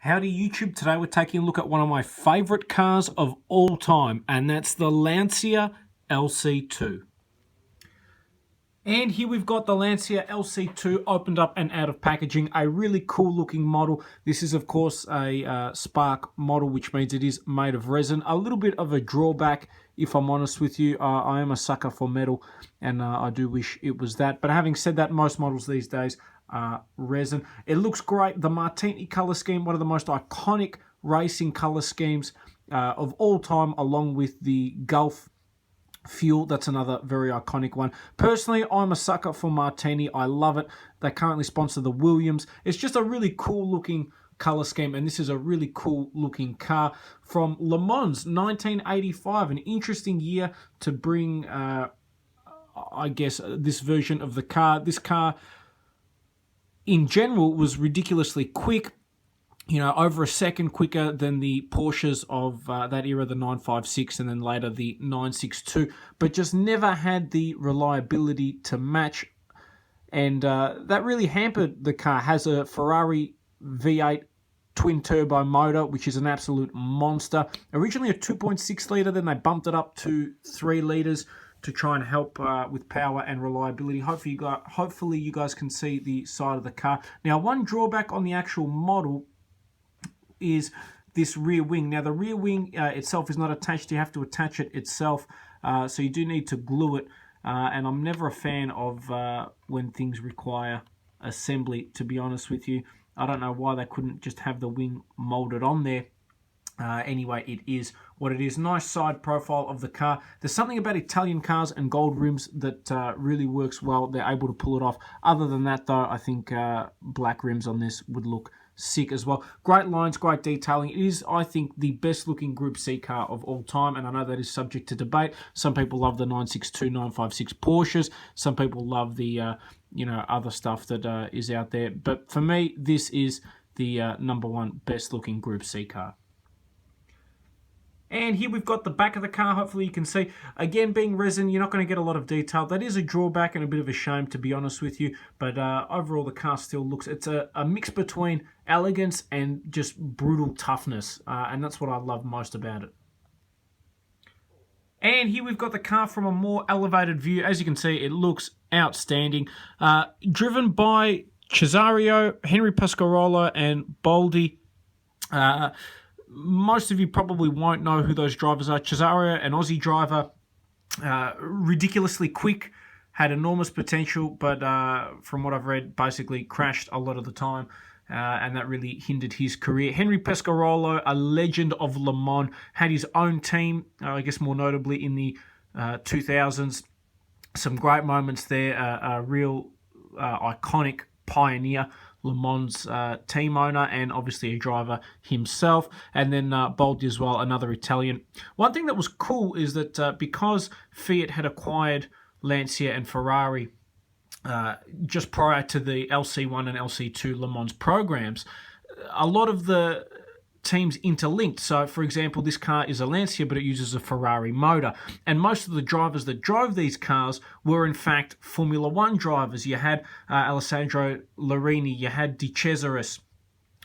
Howdy YouTube, today we're taking a look at one of my favourite cars of all time, and that's the Lancia LC2. And here we've got the Lancia LC2 opened up and out of packaging, a really cool looking model. This is of course a Spark model, which means it is made of resin. A little bit of a drawback, if I'm honest with you. I am a sucker for metal, and I do wish it was that. But having said that, most models these days resin. It looks great. The Martini color scheme, one of the most iconic racing color schemes of all time, along with the Gulf fuel. That's another very iconic one. Personally, I'm a sucker for Martini. I love it. They currently sponsor the Williams. It's just a really cool looking color scheme, and this is a really cool looking car from Le Mans 1985. An interesting year to bring I guess this version of the car. This car in general was ridiculously quick, you know, over a second quicker than the Porsches of that era, the 956 and then later the 962, but just never had the reliability to match, and that really hampered the car. Has a Ferrari V8 twin turbo motor, which is an absolute monster. Originally a 2.6 litre, then they bumped it up to 3 litres to try and help with power and reliability. Hopefully you guys can see the side of the car. Now, one drawback on the actual model is this rear wing. Now, the rear wing itself is not attached. You have to attach it itself, so you do need to glue it, and I'm never a fan of when things require assembly, to be honest with you. I don't know why they couldn't just have the wing molded on there. Anyway, it is what it is. Nice side profile of the car. There's something about Italian cars and gold rims that really works well. They're able to pull it off. Other than that, though, I think black rims on this would look sick as well. Great lines, great detailing. It is, I think, the best looking Group C car of all time, and I know that is subject to debate. Some people love the 962, 956 Porsches. Some people love the other stuff that is out there. But for me, this is the number one best looking Group C car. And here we've got the back of the car. Hopefully you can see. Again, being resin, you're not going to get a lot of detail. That is a drawback and a bit of a shame, to be honest with you. But overall, the car still looks... It's a mix between elegance and just brutal toughness. And that's what I love most about it. And here we've got the car from a more elevated view. As you can see, it looks outstanding. Driven by Cesario, Henry Pescarolo, and Baldi. Most of you probably won't know who those drivers are. Cesario, an Aussie driver, ridiculously quick, had enormous potential, but from what I've read, basically crashed a lot of the time, and that really hindered his career. Henry Pescarolo, a legend of Le Mans, had his own team, I guess more notably in the 2000s. Some great moments there, a real iconic pioneer, Le Mans team owner, and obviously a driver himself. And then Baldi as well, another Italian. One thing that was cool is that because Fiat had acquired Lancia and Ferrari just prior to the LC1 and LC2 Le Mans programs, a lot of the teams interlinked. So, for example, this car is a Lancia, but it uses a Ferrari motor. And most of the drivers that drove these cars were, in fact, Formula One drivers. You had Alessandro Larini, you had De Cesaris,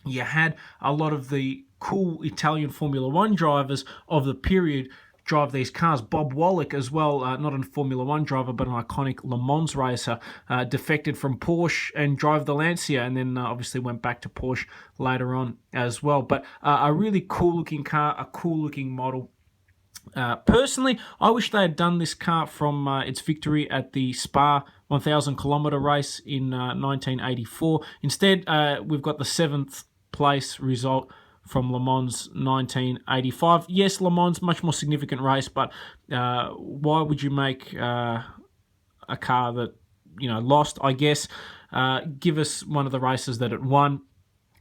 you had a lot of the cool Italian Formula One drivers of the period drive these cars. Bob Wallach as well, not a Formula One driver, but an iconic Le Mans racer, defected from Porsche and drove the Lancia, and then obviously went back to Porsche later on as well. But a really cool looking car, a cool looking model. Personally, I wish they had done this car from its victory at the Spa 1,000 kilometer race in 1984. Instead, we've got the 7th place result from Le Mans 1985. Yes, Le Mans, much more significant race, but why would you make a car that, lost, I guess? Give us one of the races that it won.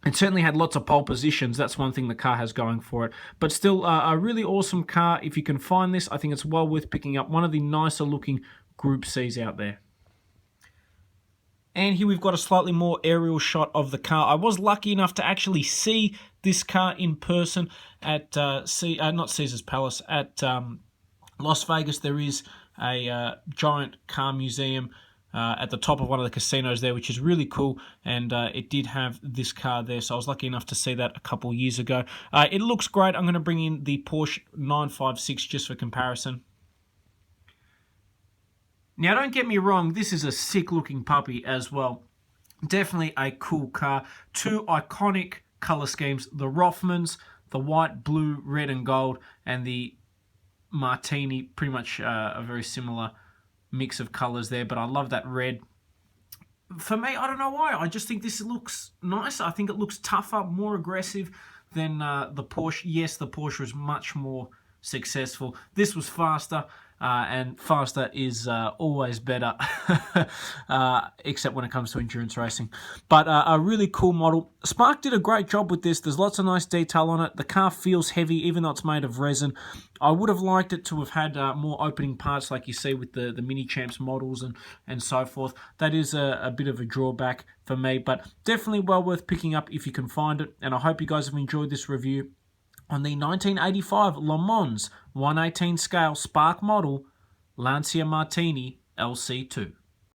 It certainly had lots of pole positions. That's one thing the car has going for it. But still, a really awesome car. If you can find this, I think it's well worth picking up. One of the nicer looking Group Cs out there. And here we've got a slightly more aerial shot of the car. I was lucky enough to actually see this car in person at not Caesar's Palace, at Las Vegas. There is a giant car museum at the top of one of the casinos there, which is really cool. And it did have this car there, so I was lucky enough to see that a couple years ago. It looks great. I'm going to bring in the Porsche 956 just for comparison. Now, don't get me wrong, this is a sick-looking puppy as well. Definitely a cool car. Two iconic color schemes, the Rothmans, the white, blue, red, and gold, and the Martini, pretty much a very similar mix of colors there, but I love that red. For me, I don't know why. I just think this looks nicer. I think it looks tougher, more aggressive than the Porsche. Yes, the Porsche was much more successful. This was faster, and faster is always better, except when it comes to endurance racing. But a really cool model. Spark did a great job with this. There's lots of nice detail on it. The car feels heavy, even though it's made of resin. I would have liked it to have had more opening parts like you see with the Mini Champs models and so forth. That is a bit of a drawback for me, but definitely well worth picking up if you can find it. And I hope you guys have enjoyed this review on the 1985 Le Mans 1/18 scale Spark model Lancia Martini LC2.